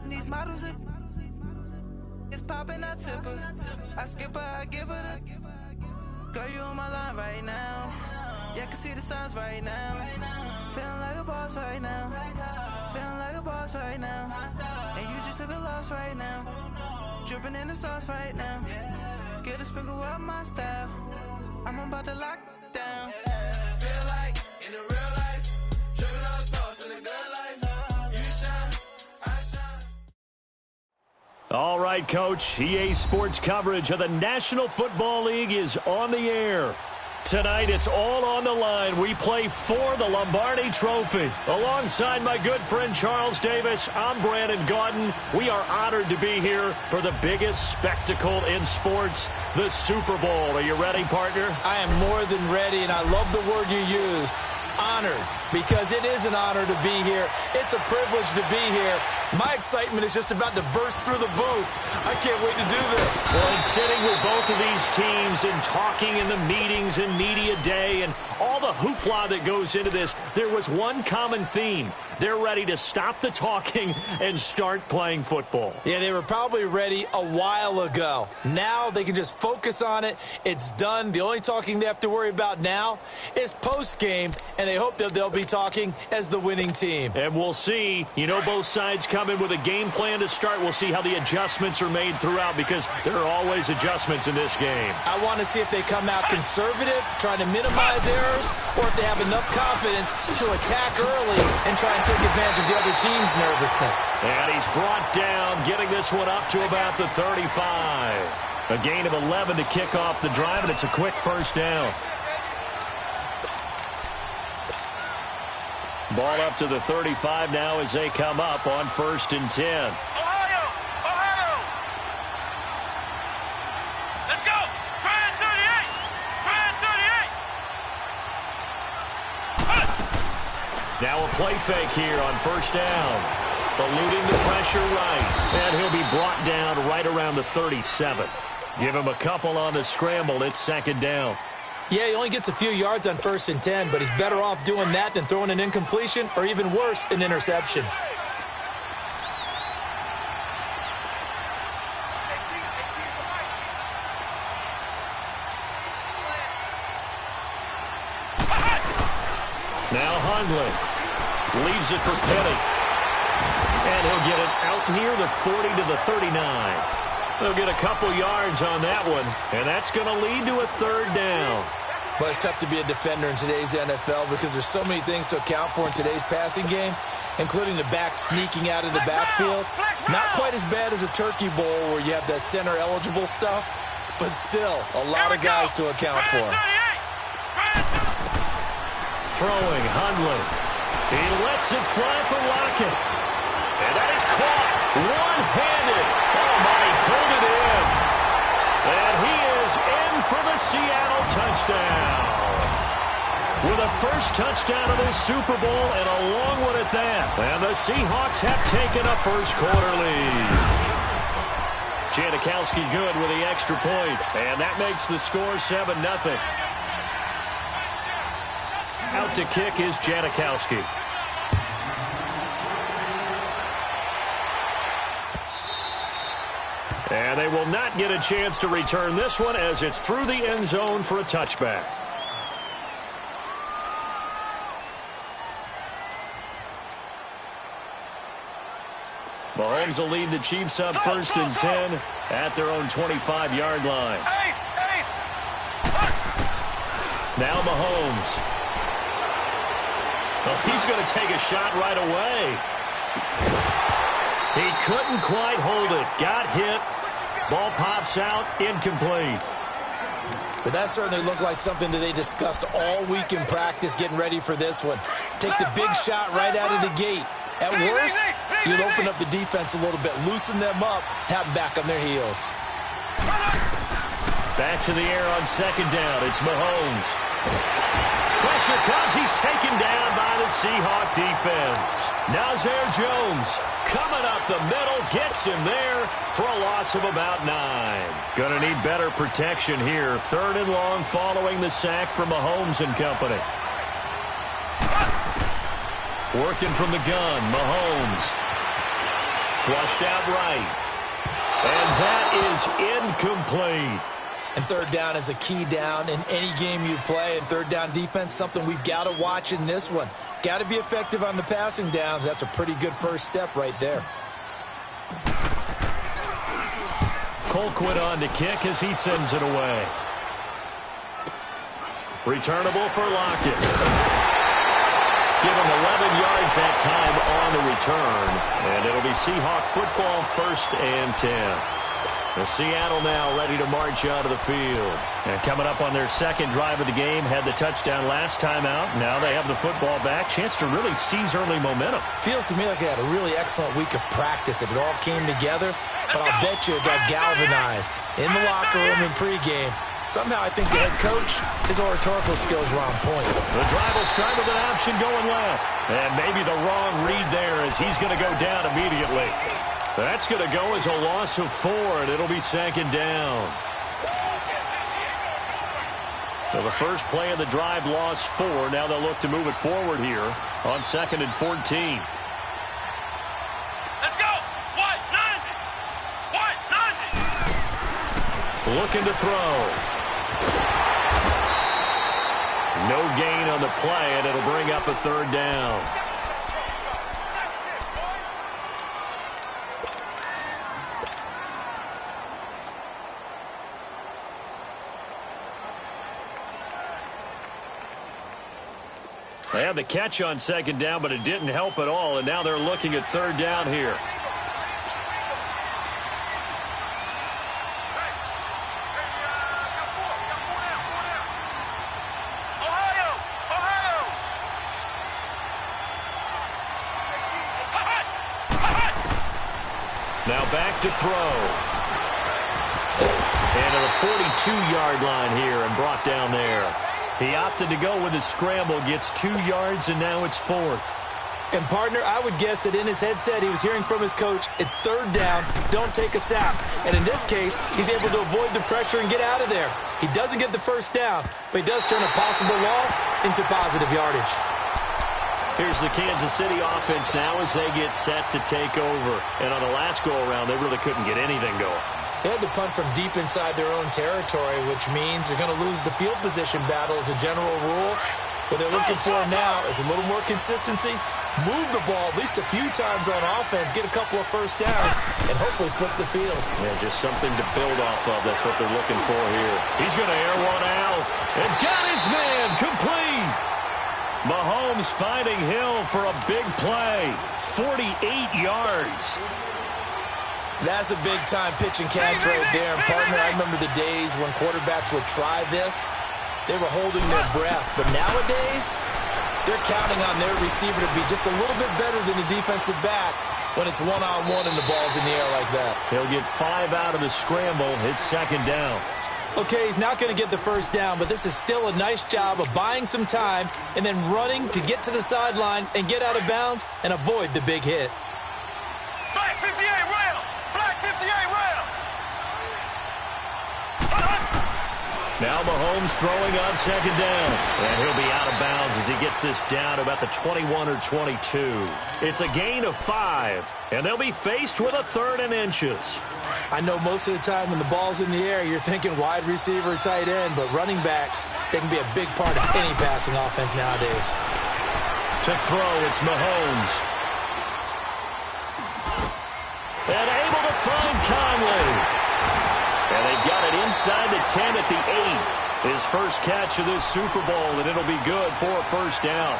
These models it's popping, I tip her. I skip her, I give her the. Girl, you on my line right now. Yeah, I can see the signs right now. Feeling like a boss right now. Feeling like a boss right now. And you just took a loss right now. Dripping in the sauce right now. Get a sprinkle up my style. I'm about to lock down. Feel like in the real life, dripping on sauce in the good life. You shine, I shine. All right, Coach. EA Sports coverage of the National Football League is on the air. Tonight, it's all on the line. We play for the Lombardi Trophy. Alongside my good friend Charles Davis, I'm Brandon Gaudin. We are honored to be here for the biggest spectacle in sports, the Super Bowl. Are you ready, partner? I am more than ready, and I love the word you used. Honored, because it is an honor to be here. It's a privilege to be here. My excitement is just about to burst through the booth. I can't wait to do this. Well, and sitting with both of these teams and talking in the meetings and media day and all the hoopla that goes into this, there was one common theme. They're ready to stop the talking and start playing football. Yeah, they were probably ready a while ago. Now they can just focus on it. It's done. The only talking they have to worry about now is post-game, and they hope that they'll be talking as the winning team. And we'll see. You know, both sides come in with a game plan to start. We'll see how the adjustments are made throughout, because there are always adjustments in this game. I want to see if they come out conservative, trying to minimize errors, or if they have enough confidence to attack early and try and take advantage of the other team's nervousness. And he's brought down, getting this one up to about the 35. A gain of 11 to kick off the drive, and it's a quick first down. Ball up to the 35 now as they come up on 1st and 10. Ohio! Let's go! Try it 38! Try it 38! Now a play fake here on 1st down. Eluding the pressure right. And he'll be brought down right around the 37. Give him a couple on the scramble. It's 2nd down. Yeah, he only gets a few yards on 1st and 10, but he's better off doing that than throwing an incompletion or even worse, an interception. Now Hundley leaves it for Petty. And he'll get it out near the 40 to the 39. They'll get a couple yards on that one, and that's going to lead to a 3rd down. But it's tough to be a defender in today's NFL because there's so many things to account for in today's passing game, including the back sneaking out of the backfield. Not quite as bad as a turkey bowl where you have the center-eligible stuff, but still a lot of guys to account for. Throwing, Hundley. He lets it fly for Lockett. And that is caught one-handed. Oh, my, he pulled it in. And he is in for the Seattle touchdown. With a first touchdown of this Super Bowl and a long one at that. And the Seahawks have taken a first-quarter lead. Janikowski good with the extra point. And that makes the score 7-0. Out to kick is Janikowski. And they will not get a chance to return this one as it's through the end zone for a touchback. Mahomes will lead the Chiefs up 1st and 10 at their own 25-yard line. Now Mahomes. Well, he's going to take a shot right away. He couldn't quite hold it. Got hit. Ball pops out. Incomplete. But that certainly looked like something that they discussed all week in practice getting ready for this one. Take the big shot right out of the gate. At worst, you'll open up the defense a little bit, loosen them up, have them back on their heels. Back to the air on 2nd down. It's Mahomes. Pressure comes. He's taken down by the Seahawk defense. Nazir Jones coming up the middle, gets him there for a loss of about 9. Gonna need better protection here. 3rd and long following the sack from Mahomes and company. Working from the gun, Mahomes. Flushed out right. And that is incomplete. And third down is a key down in any game you play. And third down defense, something we've got to watch in this one. Got to be effective on the passing downs. That's a pretty good first step right there. Colquitt on to kick as he sends it away. Returnable for Lockett. Give him 11 yards that time on the return. And it'll be Seahawk football, 1st and 10. The Seattle now ready to march out of the field. And coming up on their second drive of the game, had the touchdown last time out. Now they have the football back. Chance to really seize early momentum. Feels to me like they had a really excellent week of practice. It all came together, but I'll bet you it got galvanized in the locker room in pregame. Somehow I think the head coach, his oratorical skills were on point. The drive will start with an option going left. And maybe the wrong read there as he's going to go down immediately. That's going to go as a loss of 4, and it'll be 2nd down. So the first play of the drive lost 4. Now they'll look to move it forward here on 2nd and 14. Let's go. White 90. White 90. Looking to throw. No gain on the play, and it'll bring up a 3rd down. They had the catch on 2nd down, but it didn't help at all, and now they're looking at 3rd down here. Now back to throw. And at the 42-yard line here and brought down there. He opted to go with his scramble, gets 2 yards, and now it's 4th. And, partner, I would guess that in his headset he was hearing from his coach, it's 3rd down, don't take a sack. And in this case, he's able to avoid the pressure and get out of there. He doesn't get the 1st down, but he does turn a possible loss into positive yardage. Here's the Kansas City offense now as they get set to take over. And on the last go-around, they really couldn't get anything going. They had to punt from deep inside their own territory, which means they're going to lose the field position battle as a general rule. What they're looking for now is a little more consistency, move the ball at least a few times on offense, get a couple of 1st downs, and hopefully flip the field. Yeah, just something to build off of. That's what they're looking for here. He's going to air one out and got his man complete. Mahomes finding Hill for a big play. 48 yards. That's a big-time pitch and catch right there. And, partner, I remember the days when quarterbacks would try this. They were holding their breath. But nowadays, they're counting on their receiver to be just a little bit better than the defensive back when it's one-on-one and the ball's in the air like that. He'll get 5 out of the scramble. It's 2nd down. Okay, he's not going to get the 1st down, but this is still a nice job of buying some time and then running to get to the sideline and get out of bounds and avoid the big hit. Black 58 rail. Black 58 rail. Now Mahomes throwing on 2nd down. And he'll be out of bounds as he gets this down about the 21 or 22. It's a gain of 5, and they'll be faced with a 3rd and inches. I know most of the time when the ball's in the air, you're thinking wide receiver, tight end, but running backs, they can be a big part of any passing offense nowadays. To throw, it's Mahomes. And able to find Conley. And they've got it inside the 10 at the 8. His first catch of this Super Bowl, and it'll be good for a 1st down.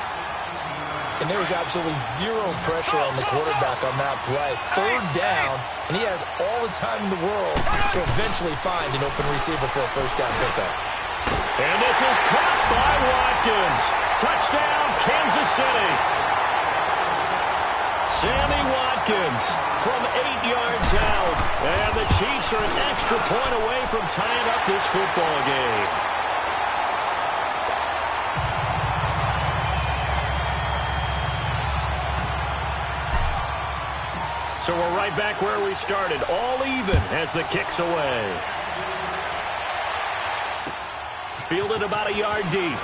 And there was absolutely zero pressure on the quarterback on that play. 3rd down, and he has all the time in the world to eventually find an open receiver for a 1st down pickup. And this is caught by Watkins. Touchdown, Kansas City. Sammy Watkins from 8 yards out. And the Chiefs are an extra point away from tying up this football game. So we're right back where we started, all even as the kick's away. Fielded about a yard deep.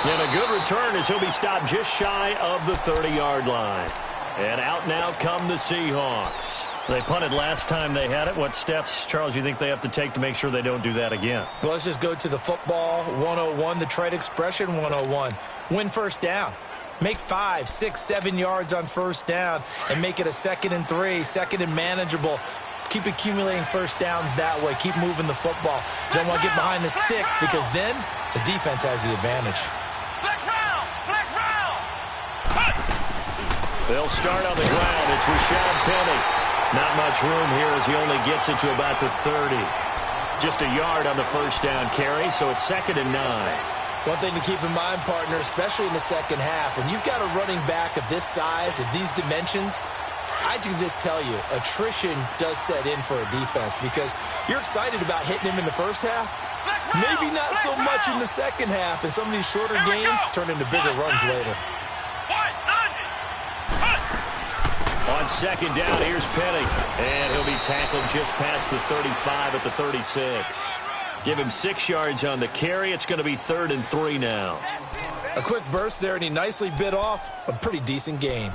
And a good return as he'll be stopped just shy of the 30-yard line. And out now come the Seahawks. They punted last time they had it. What steps, Charles, you think they have to take to make sure they don't do that again? Well, let's just go to the football 101, the trade expression 101. Win first down. Make 5, 6, 7 yards on first down and make it a 2nd and 3, 2nd and manageable. Keep accumulating first downs that way. Keep moving the football. You don't want to get behind the sticks because then the defense has the advantage. They'll start on the ground. It's Rashad Penny. Not much room here as he only gets it to about the 30. Just a yard on the first down carry, so it's 2nd and 9. One thing to keep in mind, partner, especially in the second half, when you've got a running back of this size, of these dimensions, I can just tell you, attrition does set in for a defense because you're excited about hitting him in the first half. Maybe not so much in the second half, and some of these shorter gains turn into bigger runs later. On 2nd down, here's Penny. And he'll be tackled just past the 35 at the 36. Give him 6 yards on the carry. It's going to be 3rd and 3 now. A quick burst there, and he nicely bit off a pretty decent gain.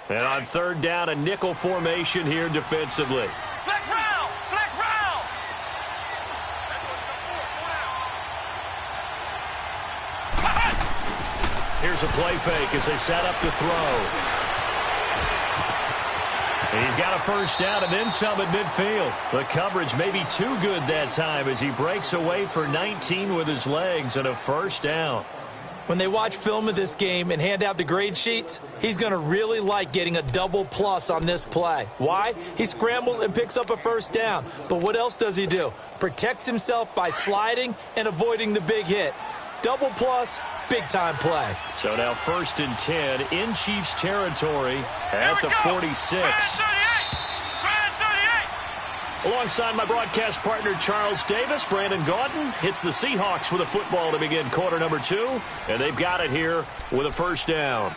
And on 3rd down, a nickel formation here defensively. Flex round! Flex round! Here's a play fake as they set up to throw. And he's got a first down and then some at midfield. The coverage may be too good that time as he breaks away for 19 with his legs and a first down. When they watch film of this game and hand out the grade sheets, he's going to really like getting a double plus on this play. Why? He scrambles and picks up a first down. But what else does he do? Protects himself by sliding and avoiding the big hit. Double plus, big-time play. So now 1st and 10 in Chiefs territory at the 46. Alongside my broadcast partner, Charles Davis, Brandon Gaudin hits the Seahawks with a football to begin quarter number 2, and they've got it here with a first down.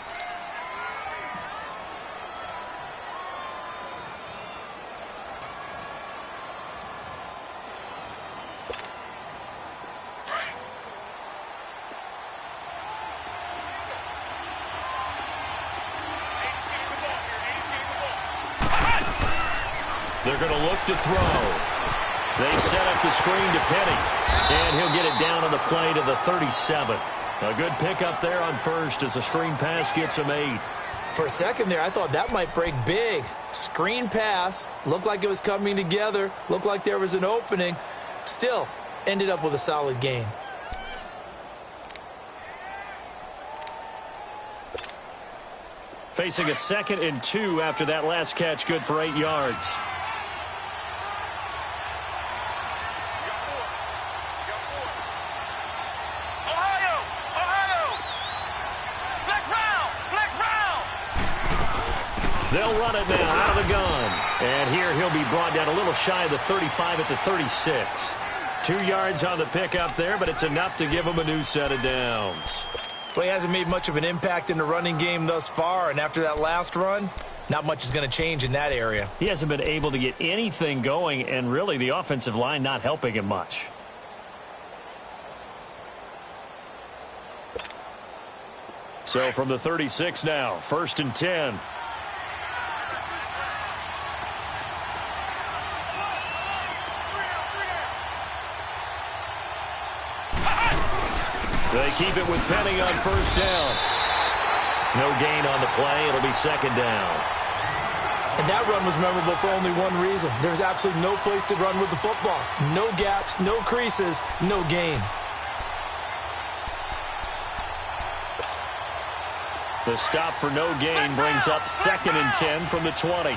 They're going to look to throw. They set up the screen to Penny, and he'll get it down on the play to the 37. A good pickup there on first as a screen pass gets him 8. For a second there, I thought that might break big. Screen pass, looked like it was coming together, looked like there was an opening. Still, ended up with a solid gain. Facing a 2nd and 2 after that last catch, good for 8 yards. They'll run it now out of the gun. And here he'll be brought down a little shy of the 35 at the 36. 2 yards on the pickup there, but it's enough to give him a new set of downs. Well, he hasn't made much of an impact in the running game thus far, and after that last run, not much is going to change in that area. He hasn't been able to get anything going, and really the offensive line not helping him much. So from the 36 now, 1st and 10. They keep it with Penny on first down. No gain on the play. It'll be 2nd down. And that run was memorable for only one reason. There's absolutely no place to run with the football. No gaps, no creases, no gain. The stop for no gain brings up 2nd and 10 from the 20.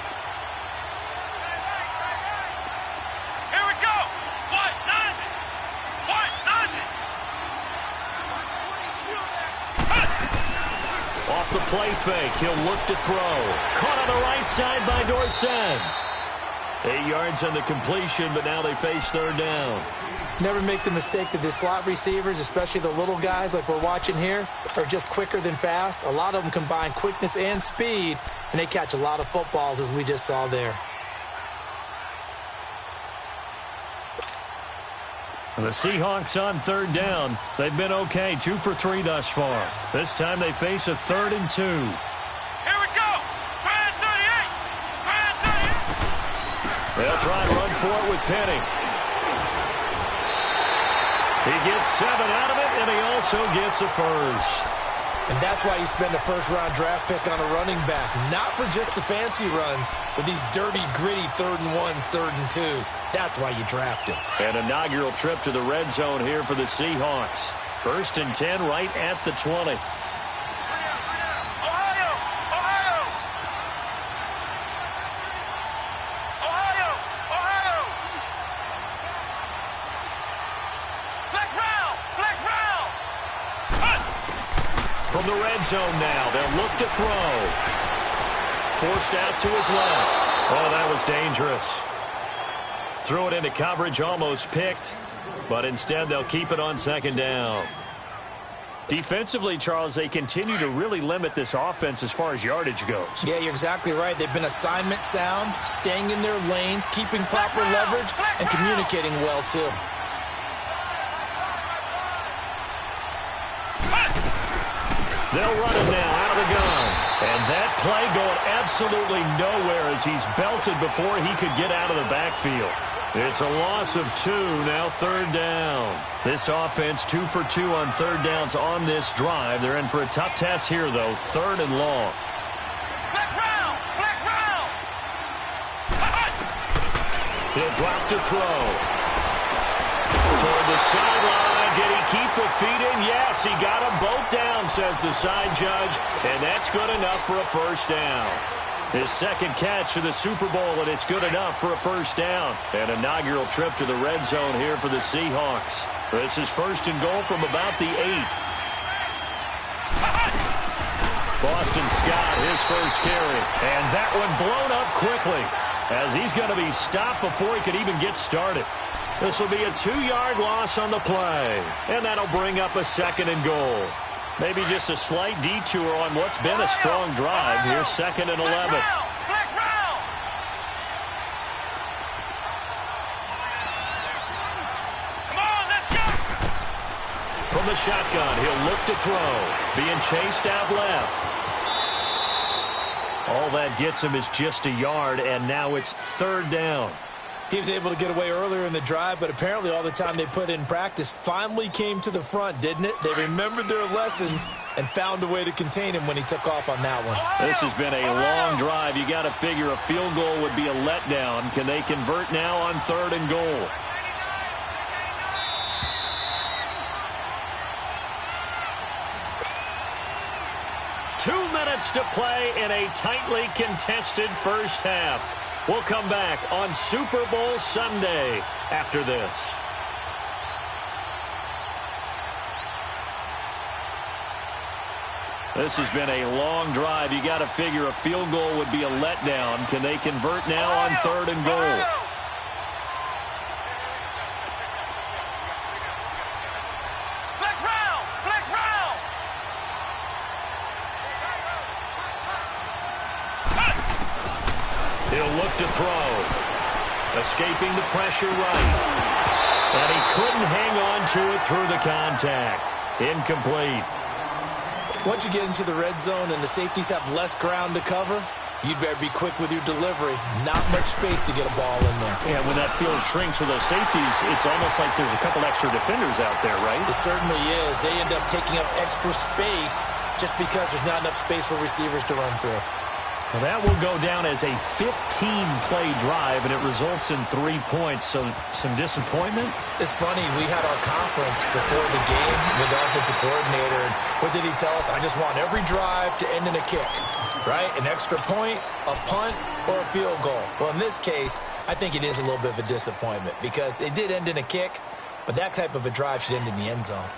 The play fake. He'll look to throw. Caught on the right side by Dorsett. 8 yards on the completion, but now they face 3rd down. Never make the mistake that the slot receivers, especially the little guys like we're watching here, are just quicker than fast. A lot of them combine quickness and speed, and they catch a lot of footballs, as we just saw there. The Seahawks on third down. They've been okay, 2 for 3 thus far. This time they face a 3rd and 2. Here we go. Brand 38. Brand 38. They'll try and run for it with Penny. He gets 7 out of it, and he also gets a first. And that's why you spend a first-round draft pick on a running back. Not for just the fancy runs, but these dirty, gritty 3rd and 1s, 3rd and 2s. That's why you draft him. An inaugural trip to the red zone here for the Seahawks. 1st and 10 right at the 20. Ohio. Ohio. Ohio. Ohio. Flex round. Flex round. From the red zone now, they'll look to throw. Forced out to his left. Oh, that was dangerous. Threw it into coverage, almost picked, but instead they'll keep it on 2nd down. Defensively, Charles, they continue to really limit this offense as far as yardage goes. Yeah, you're exactly right. They've been assignment sound, staying in their lanes, keeping proper leverage, and communicating well, too. They'll run him now out of the gun. And that play going absolutely nowhere as he's belted before he could get out of the backfield. It's a loss of 2, now 3rd down. This offense 2 for 2 on 3rd downs on this drive. They're in for a tough test here, though, 3rd and long. Flex round. Flex round. He'll drop to throw. Toward the sideline. Did he keep the feet in? Yes, he got them both down, says the side judge, and that's good enough for a 1st down. His 2nd catch of the Super Bowl, and it's good enough for a 1st down. An inaugural trip to the red zone here for the Seahawks. This is 1st and goal from about the 8. Boston Scott, his first carry, and that one blown up quickly as he's going to be stopped before he could even get started. This will be a 2-yard loss on the play, and that'll bring up a 2nd and goal. Maybe just a slight detour on what's been a strong drive. Here's 2nd and 11. Flex round. Come on, let's go. From the shotgun, he'll look to throw. Being chased out left. All that gets him is just a yard, and now it's 3rd down. He was able to get away earlier in the drive, but apparently all the time they put in practice finally came to the front, didn't it? They remembered their lessons and found a way to contain him when he took off on that one. This has been a long drive. You got to figure a field goal would be a letdown. Can they convert now on 3rd and goal? Two minutes to play in a tightly contested first half. We'll come back on Super Bowl Sunday after this. This has been a long drive. You got to figure a field goal would be a letdown. Can they convert now on 3rd and goal? Flex round. Flex round. He'll look to throw. Escaping the pressure right. And he couldn't hang on to it through the contact. Incomplete. Once you get into the red zone and the safeties have less ground to cover, you'd better be quick with your delivery. Not much space to get a ball in there. Yeah, when that field shrinks with those safeties, it's almost like there's a couple extra defenders out there, right? It certainly is. They end up taking up extra space just because there's not enough space for receivers to run through. Well, that will go down as a 15-play drive, and it results in 3 points. So some disappointment? It's funny. We had our conference before the game with the offensive coordinator. And what did he tell us? I just want every drive to end in a kick, right? An extra point, a punt, or a field goal. Well, in this case, I think it is a little bit of a disappointment because it did end in a kick, but that type of a drive should end in the end zone.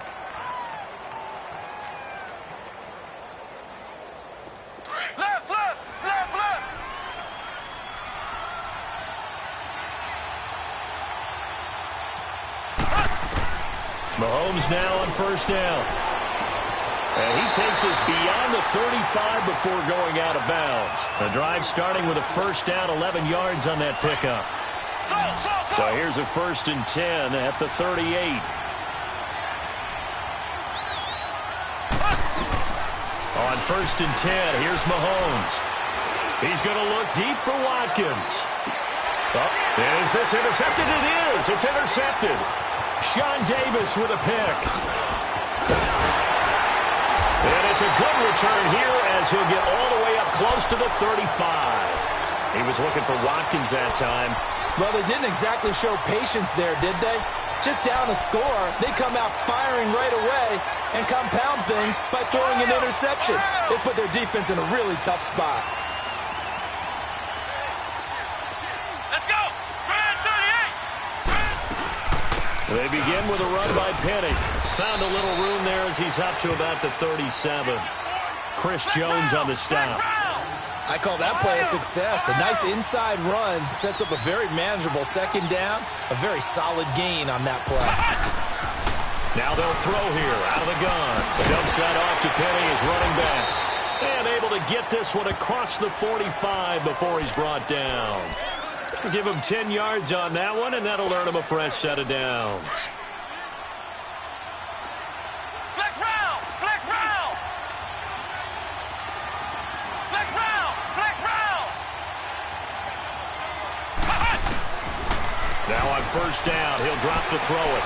Mahomes now on first down. And he takes us beyond the 35 before going out of bounds. The drive starting with a first down, 11 yards on that pickup. So here's a 1st and 10 at the 38. On 1st and 10, here's Mahomes. He's going to look deep for Watkins. Oh, is this intercepted? It is. It's intercepted. Sean Davis with a pick. And it's a good return here as he'll get all the way up close to the 35. He was looking for Watkins that time. Well, they didn't exactly show patience there, did they? Just down a score, they come out firing right away and compound things by throwing an interception. They put their defense in a really tough spot. Let's go! Grand 38! They begin with a run by Penny. Found a little room there as he's up to about the 37. Chris Jones on the stop. I call that play a success. A nice inside run sets up a very manageable 2nd down. A very solid gain on that play. Now they'll throw here out of the gun. Dumps that off to Penny, is running back. And able to get this one across the 45 before he's brought down. Give him 10 yards on that one, and that'll earn him a fresh set of downs. Now on 1st down, he'll drop to throw it.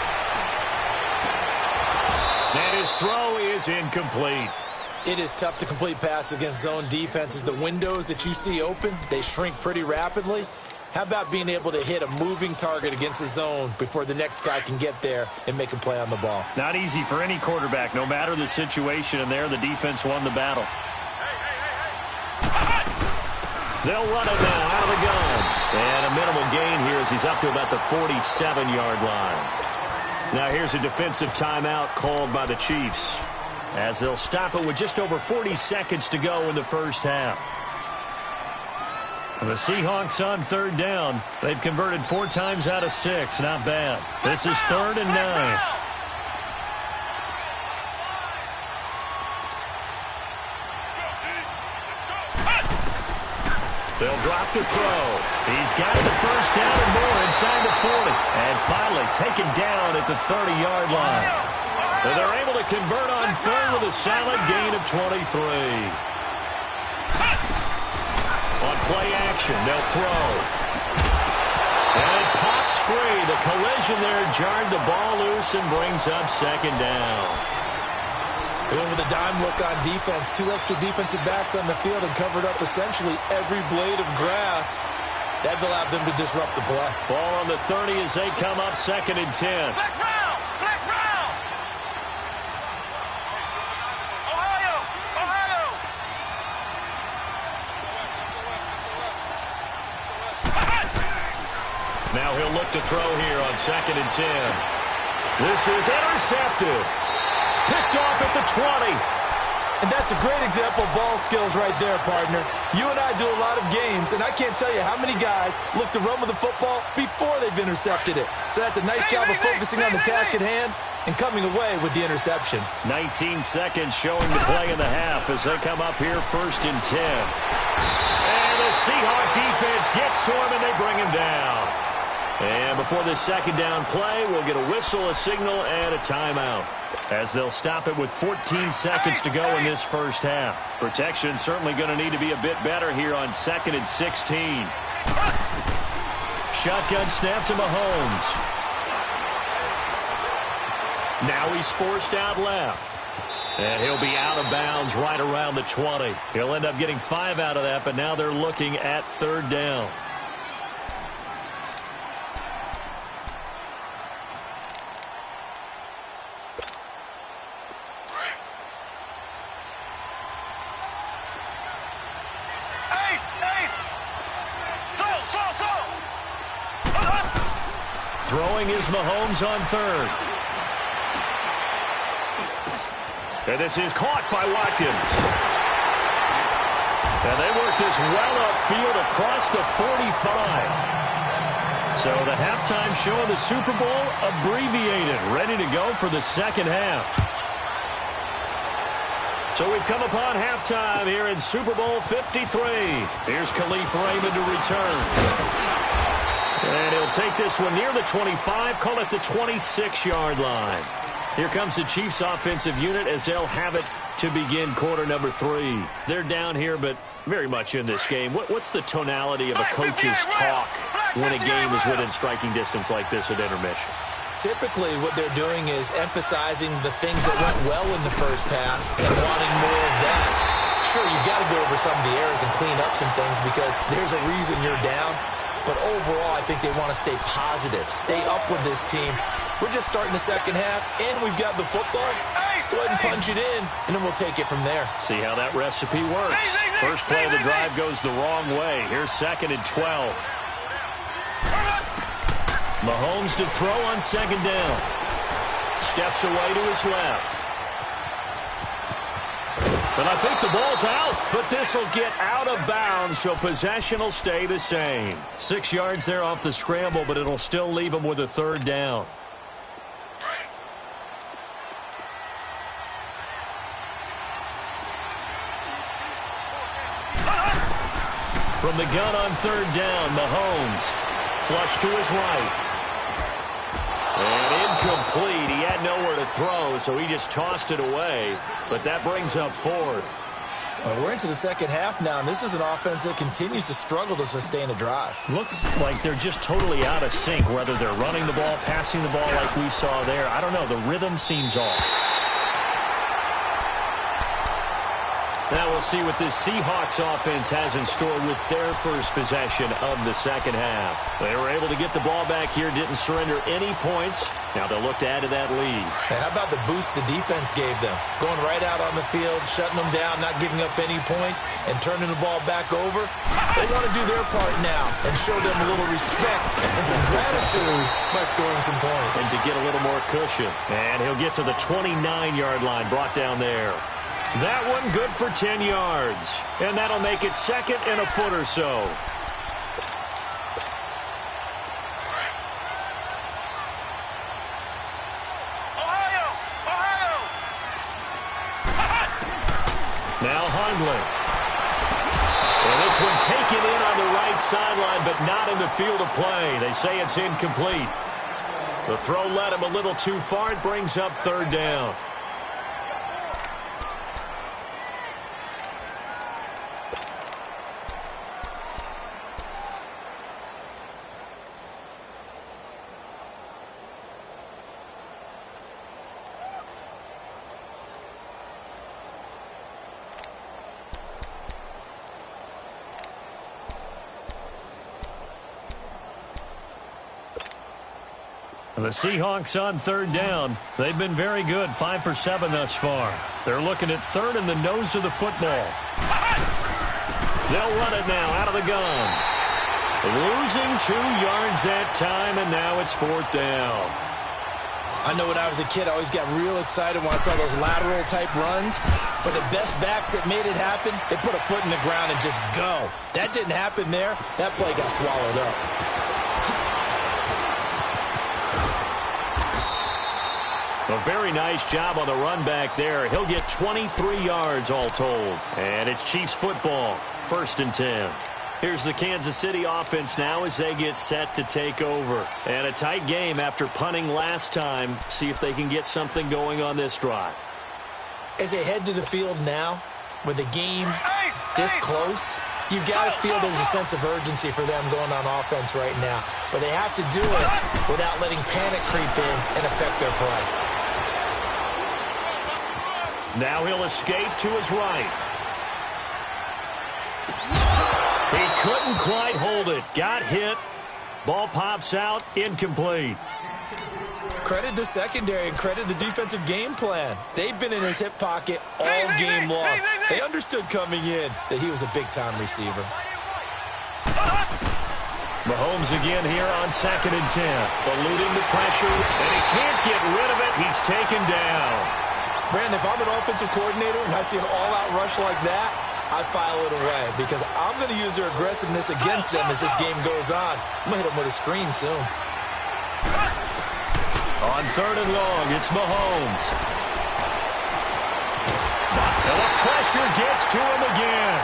And his throw is incomplete. It is tough to complete passes against zone defenses. The windows that you see open, they shrink pretty rapidly. How about being able to hit a moving target against a zone before the next guy can get there and make a play on the ball? Not easy for any quarterback, no matter the situation, and there the defense won the battle. They'll run it now out of the gun. And a minimal gain here as he's up to about the 47-yard line. Now here's a defensive timeout called by the Chiefs as they'll stop it with just over 40 seconds to go in the first half. And the Seahawks on 3rd down. They've converted 4 times out of 6. Not bad. This is 3rd and 9. They'll drop to throw. He's got the 1st down and more inside the 40. And finally taken down at the 30-yard line. And they're able to convert on 3rd with a solid gain of 23. On play action, they'll throw. And it pops free. The collision there jarred the ball loose and brings up 2nd down. Going with a dime look on defense. 2 extra defensive backs on the field and covered up essentially every blade of grass. That allowed them to disrupt the play. Ball on the 30 as they come up 2nd and 10. Black round! Black round! Ohio! Ohio! Now he'll look to throw here on 2nd and 10. This is intercepted. Picked off at the 20. And that's a great example of ball skills right there, partner. You and I do a lot of games, and I can't tell you how many guys look to run with the football before they've intercepted it. So that's a nice job of focusing on the task at hand and coming away with the interception. 19 seconds showing the play in the half as they come up here 1st and 10. And the Seahawk defense gets to him, and they bring him down. And before this 2nd down play, we'll get a whistle, a signal, and a timeout, as they'll stop it with 14 seconds to go in this first half. Protection certainly going to need to be a bit better here on 2nd and 16. Shotgun snap to Mahomes. Now he's forced out left. And he'll be out of bounds right around the 20. He'll end up getting 5 out of that, but now they're looking at 3rd down. Throwing is Mahomes on 3rd. And this is caught by Watkins. And they work this well upfield across the 45. So the halftime show of the Super Bowl abbreviated, ready to go for the 2nd half. So we've come upon halftime here in Super Bowl 53. Here's Khalif Raymond to return. And he'll take this one near the 25, call it the 26-yard line. Here comes the Chiefs offensive unit as they'll have it to begin quarter number 3. They're down here, but very much in this game. What's the tonality of a coach's talk when a game is within striking distance like this at intermission? Typically, what they're doing is emphasizing the things that went well in the first half and wanting more of that. Sure, you've got to go over some of the errors and clean up some things because there's a reason you're down. But overall, I think they want to stay positive, stay up with this team. We're just starting the second half, and we've got the football. Let's go ahead and punch it in, and then we'll take it from there. See how that recipe works. First play of the drive goes the wrong way. Here's 2nd and 12. Mahomes to throw on 2nd down. Steps away to his left. And I think the ball's out, but this will get out of bounds, so possession will stay the same. 6 yards there off the scramble, but it'll still leave him with a 3rd down. From the gun on 3rd down, Mahomes. Flush to his right. And incomplete. He had nowhere to throw, so he just tossed it away. But that brings up 4th. We're into the second half now, and this is an offense that continues to struggle to sustain a drive. Looks like they're just totally out of sync, whether they're running the ball, passing the ball like we saw there. I don't know. The rhythm seems off. Now we'll see what this Seahawks offense has in store with their first possession of the second half. They were able to get the ball back here, didn't surrender any points. Now they'll look to add to that lead. Hey, how about the boost the defense gave them? Going right out on the field, shutting them down, not giving up any points, and turning the ball back over. They want to do their part now and show them a little respect and some gratitude by scoring some points. And to get a little more cushion. And he'll get to the 29-yard line, brought down there. That one good for 10 yards. And that'll make it 2nd and a foot or so. Ohio! Now Hundley. And this one taken in on the right sideline, but not in the field of play. They say it's incomplete. The throw led him a little too far. It brings up 3rd down. The Seahawks on 3rd down. They've been very good, 5 for 7 thus far. They're looking at 3rd in the nose of the football. They'll run it now out of the gun. Losing 2 yards that time, and now it's 4th down. I know when I was a kid, I always got real excited when I saw those lateral-type runs. But the best backs that made it happen, they put a foot in the ground and just go. That didn't happen there. That play got swallowed up. A very nice job on the run back there. He'll get 23 yards all told. And it's Chiefs football, 1st and 10. Here's the Kansas City offense now as they get set to take over. And a tight game after punting last time. See if they can get something going on this drive. As they head to the field now, with the game this close, you've got to feel there's a sense of urgency for them going on offense right now. But they have to do it without letting panic creep in and affect their play. Now he'll escape to his right. He couldn't quite hold it. Got hit. Ball pops out. Incomplete. Credit the secondary and credit the defensive game plan. They've been in his hip pocket all game long. They understood coming in that he was a big-time receiver. Mahomes again here on 2nd and 10. Eluding the pressure, and he can't get rid of it. He's taken down. Brandon, if I'm an offensive coordinator and I see an all-out rush like that, I file it away because I'm going to use their aggressiveness against them as this game goes on. I'm going to hit them with a screen soon. On 3rd and long, it's Mahomes. And the pressure gets to him again.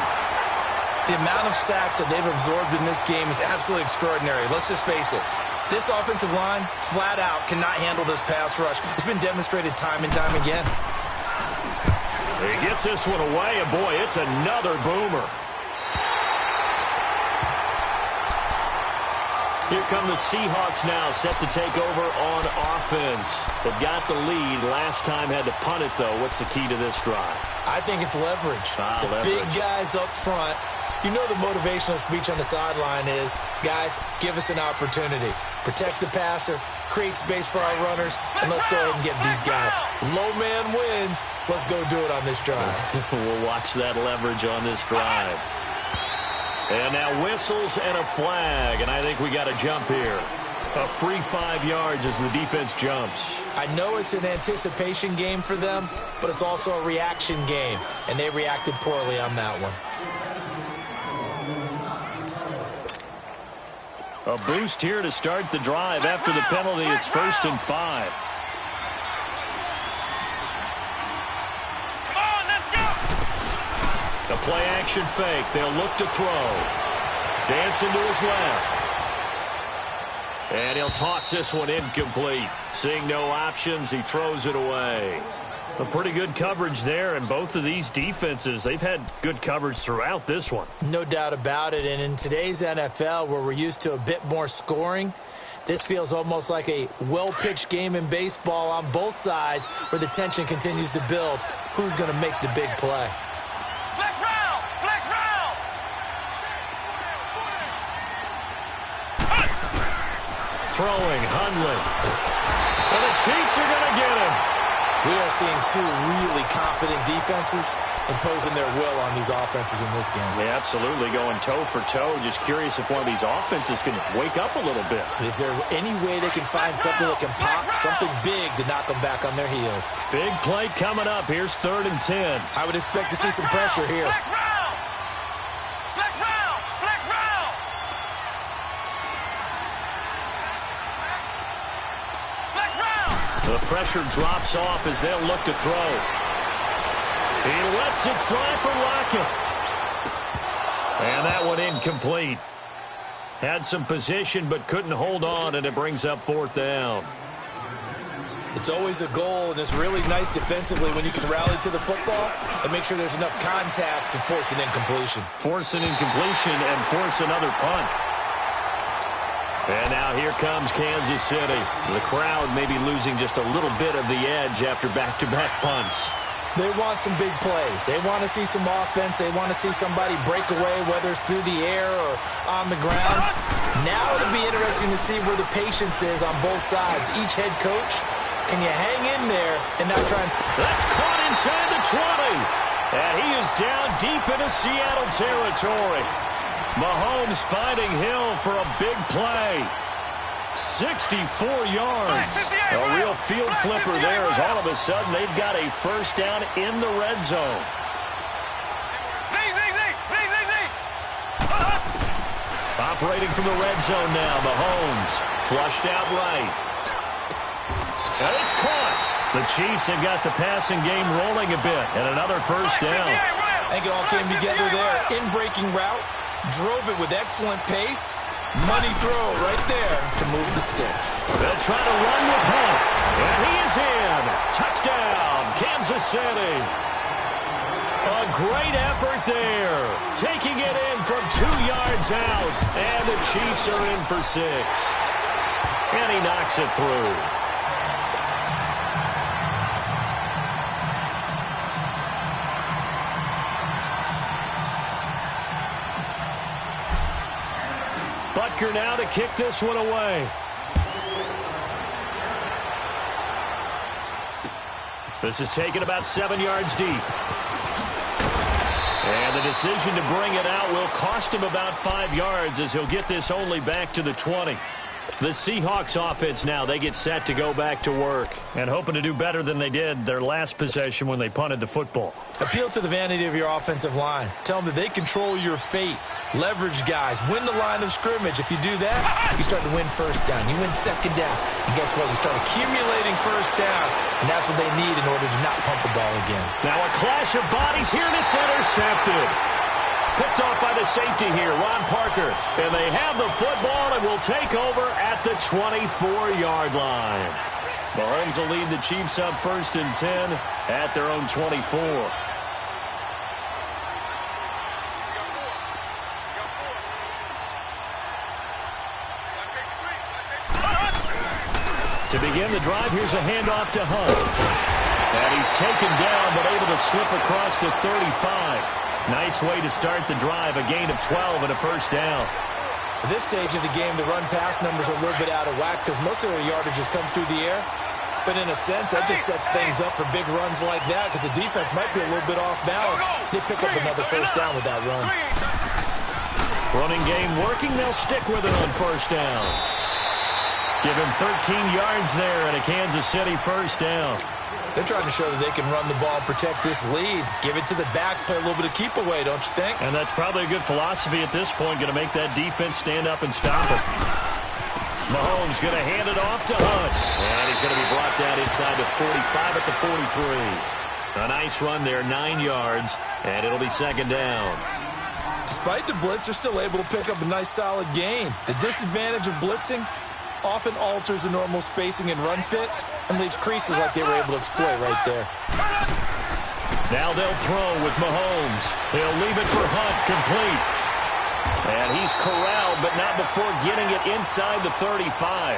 The amount of sacks that they've absorbed in this game is absolutely extraordinary. Let's just face it. This offensive line, flat out, cannot handle this pass rush. It's been demonstrated time and time again. He gets this one away, and boy, it's another boomer. Here come the Seahawks now, set to take over on offense. They've got the lead. Last time had to punt it, though. What's the key to this drive? I think it's leverage. The big guys up front. You know the motivational speech on the sideline is, guys, give us an opportunity. Protect the passer, create space for our runners, and let's go ahead and get these guys. Low man wins. Let's go do it on this drive. We'll watch that leverage on this drive. And now whistles and a flag, and I think we got a jump here. A free 5 yards as the defense jumps. I know it's an anticipation game for them, but it's also a reaction game, and they reacted poorly on that one. A boost here to start the drive. After the penalty, it's 1st and 5. Come on, let's go! A play-action fake. They'll look to throw. Dancing to his left. And he'll toss this one incomplete. Seeing no options, he throws it away. A pretty good coverage there, and both of these defenses, they've had good coverage throughout this one. No doubt about it, and in today's NFL, where we're used to a bit more scoring, this feels almost like a well-pitched game in baseball on both sides, where the tension continues to build. Who's going to make the big play? Flex round! Flex round! Throwing, Hundley. And the Chiefs are going to get him. We are seeing two really confident defenses imposing their will on these offenses in this game. Yeah, absolutely, going toe for toe. Just curious if one of these offenses can wake up a little bit. Is there any way they can find something that can pop, something big to knock them back on their heels? Big play coming up. Here's 3rd and 10. I would expect to see some pressure here. Flex round! Flex round! Flex round! Flex round! The pressure drops off as they'll look to throw. He lets it fly for Lockett. And that one incomplete. Had some position but couldn't hold on, and it brings up 4th down. It's always a goal, and it's really nice defensively when you can rally to the football and make sure there's enough contact to force an incompletion. Force an incompletion and force another punt. And now here comes Kansas City. The crowd may be losing just a little bit of the edge after back-to-back punts. They want some big plays. They want to see some offense. They want to see somebody break away, whether it's through the air or on the ground. Now it'll be interesting to see where the patience is on both sides. Each head coach, can you hang in there and not try and... That's caught inside the 20. And he is down deep into Seattle territory. Mahomes finding Hill for a big play. 64 yards. A real field flipper there as all of a sudden they've got a 1st down in the red zone. Operating from the red zone now, Mahomes. Flushed out right. And it's caught. The Chiefs have got the passing game rolling a bit. And another 1st down. I think it all came together there. In-breaking route. Drove it with excellent pace. Money throw right there to move the sticks. They'll try to run with Hunt. And he is in. Touchdown, Kansas City. A great effort there. Taking it in from 2 yards out. And the Chiefs are in for 6. And he knocks it through. Butker now to kick this one away. This is taken about 7 yards deep. And the decision to bring it out will cost him about 5 yards as he'll get this only back to the 20. The Seahawks offense now, they get set to go back to work and hoping to do better than they did their last possession when they punted the football. Appeal to the vanity of your offensive line. Tell them that they control your fate. Leverage guys. Win the line of scrimmage. If you do that, you start to win 1st down. You win 2nd down. And guess what? You start accumulating 1st downs. And that's what they need in order to not pump the ball again. Now a clash of bodies here, and it's intercepted. picked off by the safety here, Ron Parker. And they have the football and will take over at the 24-yard line. Mahomes will lead the Chiefs up 1st and 10 at their own 24. To begin the drive, here's a handoff to Hunt. And he's taken down, but able to slip across the 35. Nice way to start the drive, a gain of 12 and a first down. At this stage of the game, the run-pass numbers are a little bit out of whack because most of their yardage has come through the air. But in a sense, that just sets things up for big runs like that because the defense might be a little bit off balance. They pick up another first down with that run. Running game working, they'll stick with it on first down. Give him 13 yards there and a Kansas City first down. They're trying to show that they can run the ball and protect this lead. Give it to the backs, play a little bit of keep away, don't you think? And that's probably a good philosophy at this point, going to make that defense stand up and stop it. Mahomes going to hand it off to Hunt. And he's going to be brought down inside the 45 at the 43. A nice run there, 9 yards, and it'll be second down. Despite the blitz, they're still able to pick up a nice solid gain. The disadvantage of blitzing often alters the normal spacing and run fits and leaves creases like they were able to exploit right there. Now they'll throw with Mahomes. He'll leave it for Hunt, complete. And he's corralled, but not before getting it inside the 35.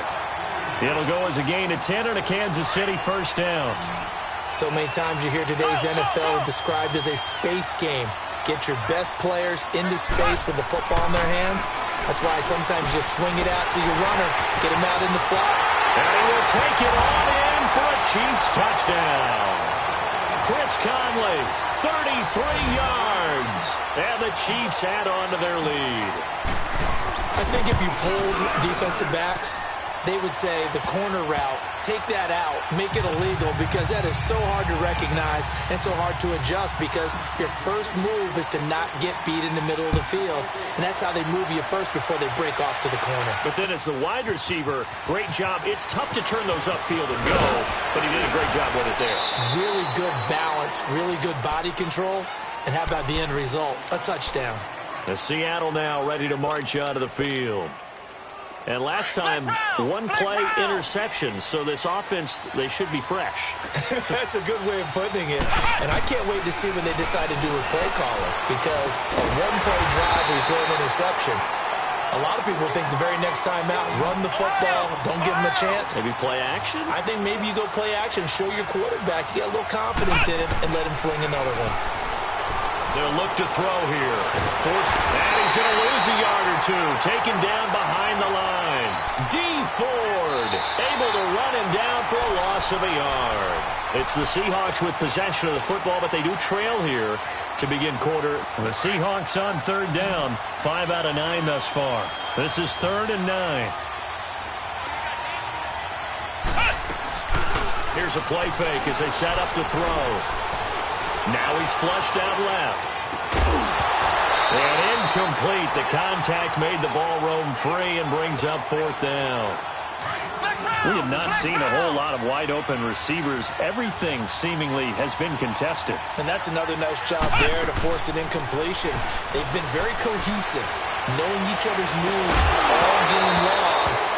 It'll go as a gain of 10 and a Kansas City first down. So many times you hear today's NFL described as a space game. Get your best players into space with the football in their hands. That's why sometimes you swing it out to your runner, get him out in the flat. And he will take it on in for a Chiefs touchdown. Chris Conley, 33 yards. And the Chiefs add on to their lead. I think if you polled defensive backs, they would say the corner route, take that out, make it illegal because that is so hard to recognize and so hard to adjust because your first move is to not get beat in the middle of the field. And that's how they move you first before they break off to the corner. But then as the wide receiver, great job. It's tough to turn those upfield and go, but he did a great job with it there. Really good balance, really good body control. And how about the end result? A touchdown. The Seattle now ready to march out of the field. And last time, one play interception, so this offense, they should be fresh. That's a good way of putting it. And I can't wait to see what they decide to do with play caller because a one-play drive where you throw an interception, a lot of people think the very next time out, run the football, don't give them a chance. Maybe play action? I think maybe you go play action, show your quarterback, you get a little confidence in him, and let him fling another one. They'll look to throw here. And he's going to lose a yard or two. Taken down behind the line. D. Ford able to run him down for a loss of a yard. It's the Seahawks with possession of the football, but they do trail here to begin quarter. The Seahawks on third down. 5 out of 9 thus far. This is 3rd and 9. Here's a play fake as they set up to throw. Now he's flushed out left. And incomplete. The contact made the ball roam free and brings up 4th down. We have not seen a whole lot of wide-open receivers. Everything seemingly has been contested. And that's another nice job there to force an incompletion. They've been very cohesive, knowing each other's moves all game long.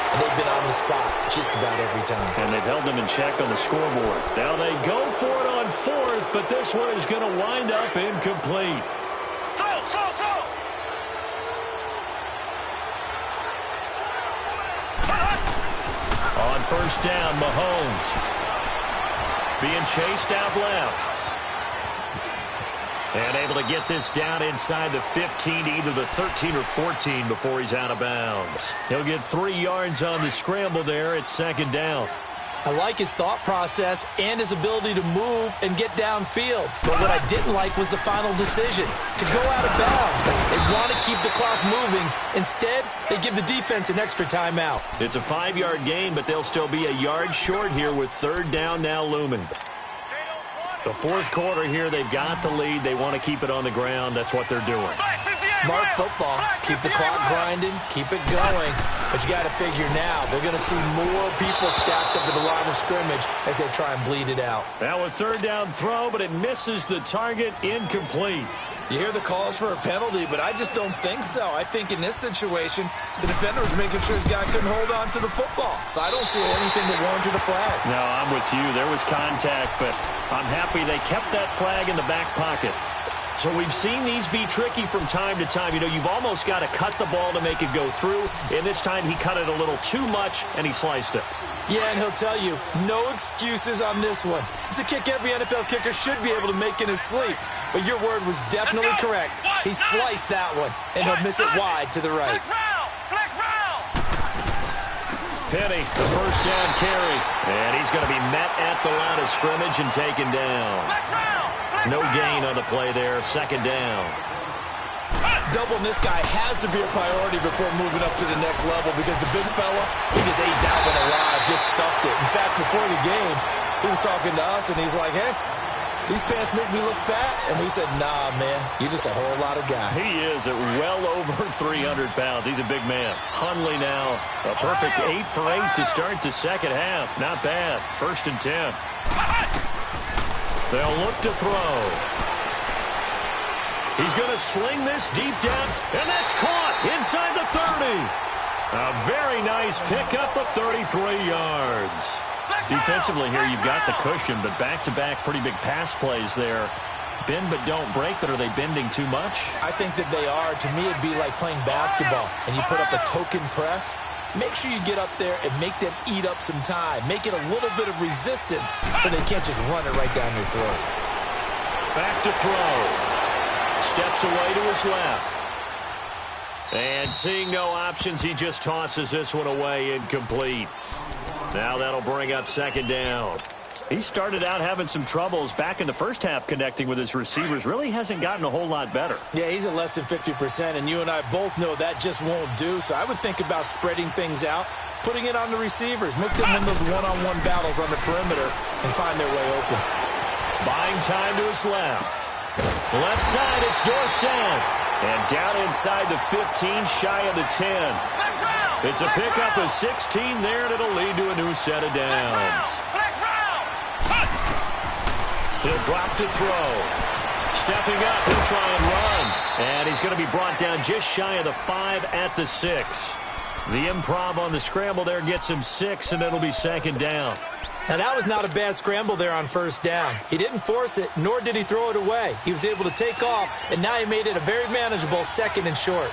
And they've been on the spot just about every time. And they've held them in check on the scoreboard. Now they go for it on 4th, but this one is going to wind up incomplete. On first down, Mahomes being chased out left. And able to get this down inside the 15, either the 13 or 14 before he's out of bounds. He'll get 3 yards on the scramble there at 2nd down. I like his thought process and his ability to move and get downfield. But what I didn't like was the final decision, to go out of bounds. They want to keep the clock moving. Instead, they give the defense an extra timeout. It's a 5-yard gain, but they'll still be a yard short here with 3rd down now looming. The 4th quarter here, they've got the lead. They want to keep it on the ground. That's what they're doing. Smart football. Keep the clock grinding, keep it going. But you got to figure now, they're going to see more people stacked up at the line of scrimmage as they try and bleed it out. Now a third down throw, but it misses the target, incomplete. You hear the calls for a penalty, but I just don't think so. I think in this situation, the defender was making sure his guy couldn't hold on to the football. So I don't see anything that warranted a flag. No, I'm with you. There was contact, but I'm happy they kept that flag in the back pocket. So we've seen these be tricky from time to time. You know, you've almost got to cut the ball to make it go through. And this time he cut it a little too much, and he sliced it. Yeah, and he'll tell you, no excuses on this one. It's a kick every NFL kicker should be able to make in his sleep. But your word was definitely correct. He sliced that one, and he'll miss it wide to the right. Penny, the first down carry. And he's going to be met at the line of scrimmage and taken down. No gain on the play there. Second down. Doubling this guy has to be a priority before moving up to the next level because the big fella, he just ate that one alive, just stuffed it. In fact, before the game, he was talking to us, and he's like, hey, these pants make me look fat. And we said, nah, man, you're just a whole lot of guy. He is at well over 300 pounds. He's a big man. Hundley now, a perfect 8 for 8 to start the second half. Not bad. 1st and 10. They'll look to throw. He's going to sling this deep down, and that's caught inside the 30. A very nice pickup of 33 yards. Defensively here, you've got the cushion, but back-to-back pretty big pass plays there. Bend but don't break, but are they bending too much? I think that they are. To me, it'd be like playing basketball, and you put up a token press. Make sure you get up there and make them eat up some time. Make it a little bit of resistance so they can't just run it right down your throat. Back to throw. Steps away to his left. And seeing no options, he just tosses this one away, incomplete. Now that'll bring up second down. He started out having some troubles back in the first half connecting with his receivers. Really hasn't gotten a whole lot better. Yeah, he's at less than 50%, and you and I both know that just won't do. So I would think about spreading things out, putting it on the receivers, make them win those one-on-one battles on the perimeter, and find their way open. Buying time to his left. Left side, it's Dorsett. And down inside the 15, shy of the 10. It's a pickup of 16 there, and it'll lead to a new set of downs. He'll drop to throw. Stepping up, he'll try and run. And he's going to be brought down just shy of the 5 at the 6. The improv on the scramble there gets him 6, and it'll be second down. Now, that was not a bad scramble there on first down. He didn't force it, nor did he throw it away. He was able to take off, and now he made it a very manageable 2nd and short.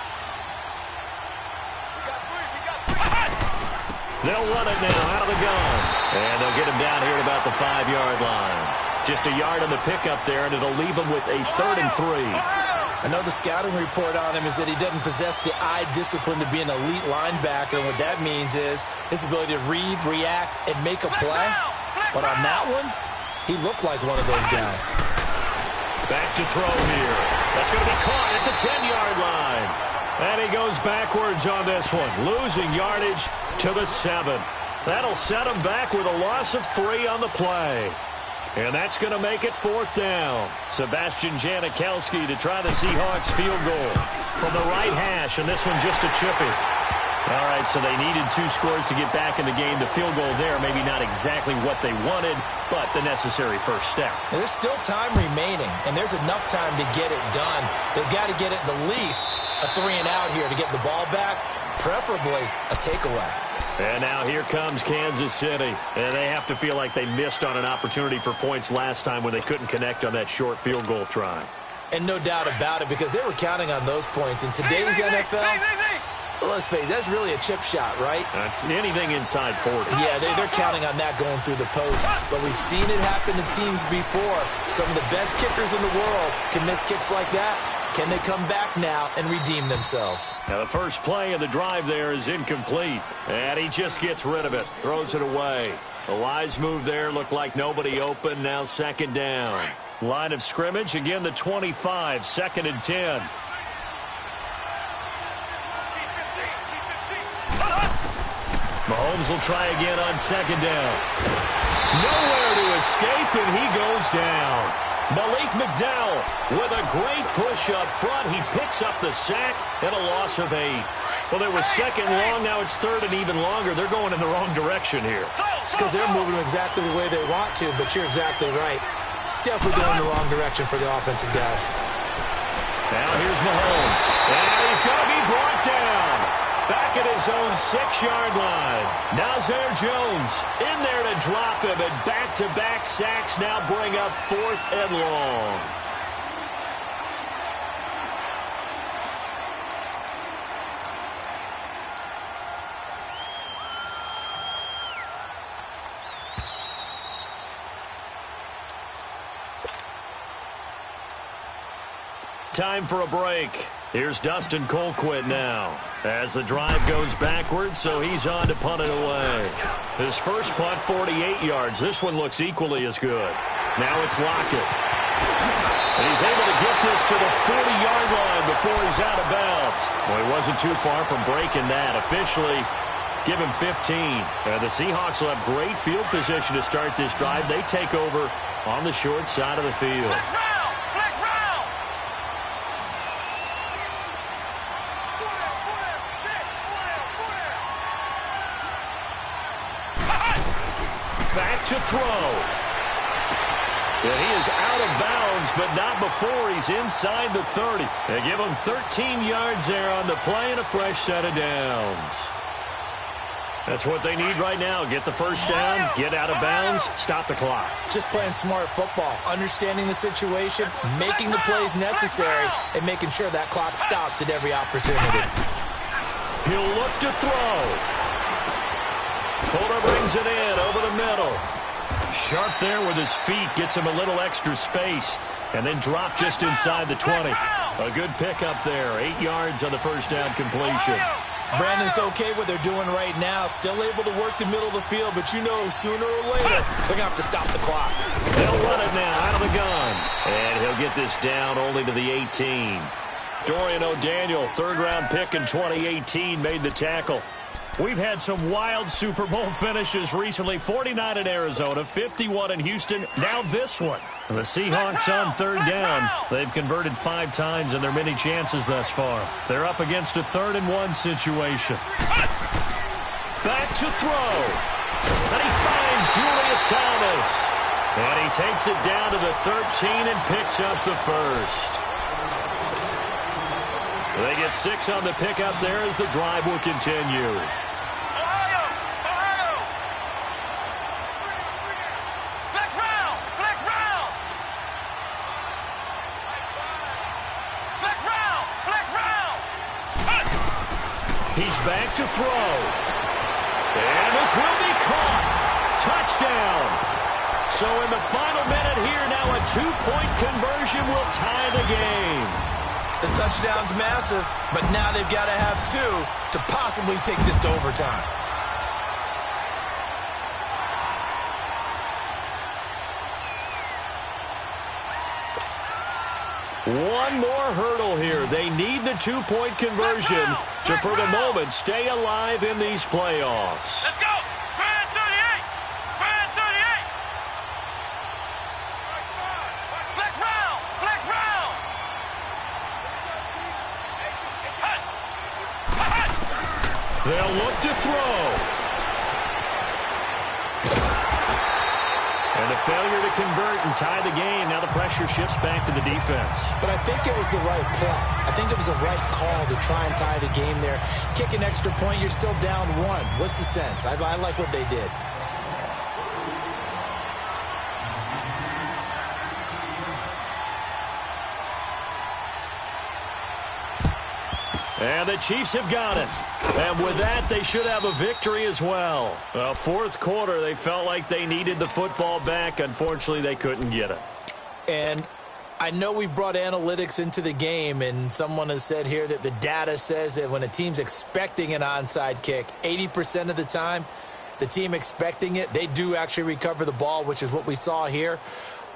They'll run it now out of the gun. And they'll get him down here at about the 5-yard line. Just a yard on the pickup there, and it'll leave him with a 3rd and 3. I know the scouting report on him is that he doesn't possess the eye discipline to be an elite linebacker. And what that means is his ability to read, react, and make a play. But on that one, he looked like one of those guys. Back to throw here. That's going to be caught at the 10-yard line. And he goes backwards on this one, losing yardage to the 7. That'll set him back with a loss of 3 on the play. And that's going to make it 4th down. Sebastian Janikowski to try the Seahawks field goal from the right hash, and this one just a chippy. All right, so they needed 2 scores to get back in the game. The field goal there, maybe not exactly what they wanted, but the necessary first step. And there's still time remaining, and there's enough time to get it done. They've got to get at the least a 3-and-out here to get the ball back, preferably a takeaway. And now here comes Kansas City. And they have to feel like they missed on an opportunity for points last time when they couldn't connect on that short field goal try. And no doubt about it, because they were counting on those points. In today's NFL, let's face it, that's really a chip shot, right? That's anything inside 40. Yeah, they're counting on that going through the post. But we've seen it happen to teams before. Some of the best kickers in the world can miss kicks like that. Can they come back now and redeem themselves? Now the first play of the drive there is incomplete. And he just gets rid of it. Throws it away. A wise move there. Looked like nobody open. Now second down. Line of scrimmage. Again the 25. 2nd and 10. Mahomes will try again on second down. Nowhere to escape, and he goes down. Malik McDowell with a great push up front. He picks up the sack and a loss of 8. Well, it was second long. Now it's third and even longer. They're going in the wrong direction here. Because they're moving exactly the way they want to, but you're exactly right. Definitely going in the wrong direction for the offensive guys. Now here's Mahomes. And he's going to be brought down. Back at his own 6-yard line. Nazir Jones in there to drop him, and back-to-back sacks now bring up 4th and long. Time for a break. Here's Dustin Colquitt now. As the drive goes backwards, so he's on to punt it away. His first punt, 48 yards. This one looks equally as good. Now it's Lockett. And he's able to get this to the 40-yard line before he's out of bounds. Well, he wasn't too far from breaking that. Officially, give him 15. The Seahawks will have great field position to start this drive. They take over on the short side of the field. Back to throw. And he is out of bounds, but not before he's inside the 30. They give him 13 yards there on the play and a fresh set of downs. That's what they need right now. Get the first down, get out of bounds, stop the clock. Just playing smart football, understanding the situation, making the plays necessary, and making sure that clock stops at every opportunity. He'll look to throw. Fuller brings it in over the middle. Sharp there with his feet, gets him a little extra space, and then drop just inside the 20. A good pickup there, 8 yards on the first down completion. Brandon's okay what they're doing right now. Still able to work the middle of the field, but you know sooner or later they're going to have to stop the clock. They'll run it now out of the gun. And he'll get this down only to the 18. Dorian O'Daniel, third-round pick in 2018, made the tackle. We've had some wild Super Bowl finishes recently. 49 in Arizona, 51 in Houston, now this one. The Seahawks on third down. They've converted 5 times in their many chances thus far. They're up against a 3rd and 1 situation. Back to throw. And he finds Julius Thomas. And he takes it down to the 13 and picks up the first. They get 6 on the pickup there as the drive will continue. He's back to throw. And this will be caught. Touchdown. So in the final minute here, now a 2-point conversion will tie the game. The touchdown's massive, but now they've got to have 2 to possibly take this to overtime. One more hurdle here. They need the 2-point conversion to, for the moment, stay alive in these playoffs. Let's go! Brand 38! Brand 38! Flex round! Flex round! They'll look to throw. And a failure to convert and tie the game. Now the pressure shifts back to the defense. But I think it was the right play. I think it was the right call to try and tie the game there. Kick an extra point, you're still down 1. What's the sense? I like what they did. And the Chiefs have got it. And with that, they should have a victory as well. Well, fourth quarter, they felt like they needed the football back. Unfortunately, they couldn't get it. And I know we brought analytics into the game, and someone has said here that the data says that when a team's expecting an onside kick, 80% of the time, the team expecting it, they do actually recover the ball, which is what we saw here.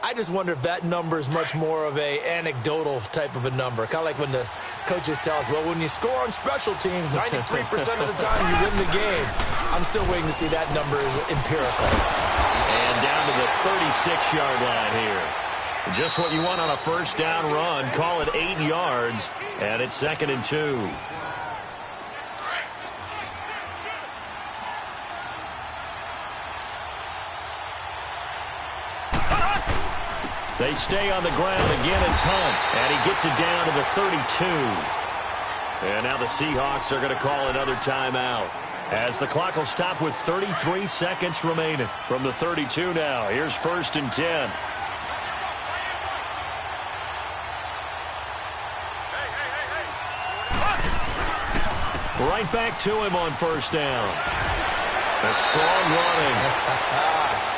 I just wonder if that number is much more of a anecdotal type of a number. Kind of like when the coaches tell us, well, when you score on special teams, 93% of the time you win the game. I'm still waiting to see that number is empirical. And down to the 36-yard line here. Just what you want on a first down run. Call it 8 yards, and it's 2nd and 2. They stay on the ground. Again, it's Hunt, and he gets it down to the 32. And now the Seahawks are going to call another timeout, as the clock will stop with 33 seconds remaining from the 32 now. Here's 1st and 10. Right back to him on 1st down. A strong running.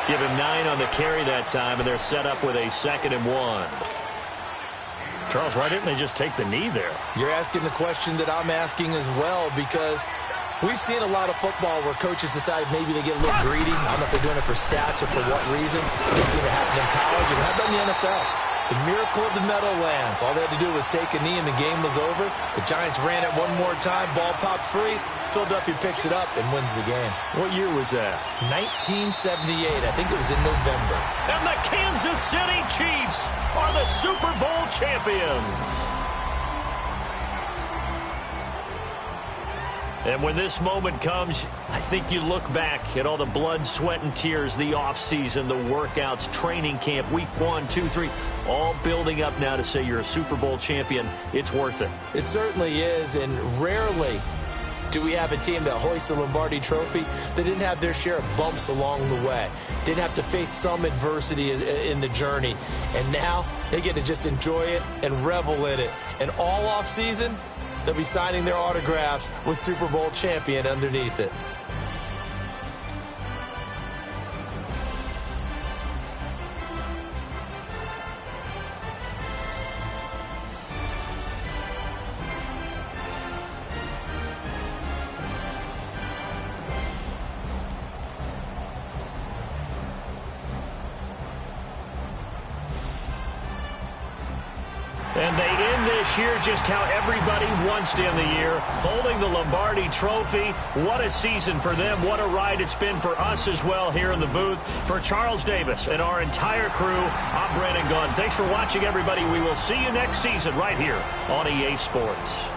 Give him 9 on the carry that time, and they're set up with a 2nd and 1. Charles, why didn't they just take the knee there? You're asking the question that I'm asking as well, because we've seen a lot of football where coaches decide maybe they get a little greedy. I don't know if they're doing it for stats or for what reason. We've seen it happen in college, and how about in the NFL? The miracle of the Meadowlands. All they had to do was take a knee, and the game was over. The Giants ran it one more time. Ball popped free. Philadelphia picks it up and wins the game. What year was that? 1978. I think it was in November. And the Kansas City Chiefs are the Super Bowl champions. And when this moment comes, I think you look back at all the blood, sweat, and tears, the offseason, the workouts, training camp, week 1, 2, 3, all building up now to say you're a Super Bowl champion. It's worth it. It certainly is, and rarely do we have a team that hoists a Lombardi trophy that didn't have their share of bumps along the way, didn't have to face some adversity in the journey, and now they get to just enjoy it and revel in it. And all offseason, they'll be signing their autographs with Super Bowl champion underneath it. And they end this year just how everybody wants to end the year, holding the Lombardi Trophy. What a season for them. What a ride it's been for us as well here in the booth. For Charles Davis and our entire crew, I'm Brandon Gunn. Thanks for watching, everybody. We will see you next season right here on EA Sports.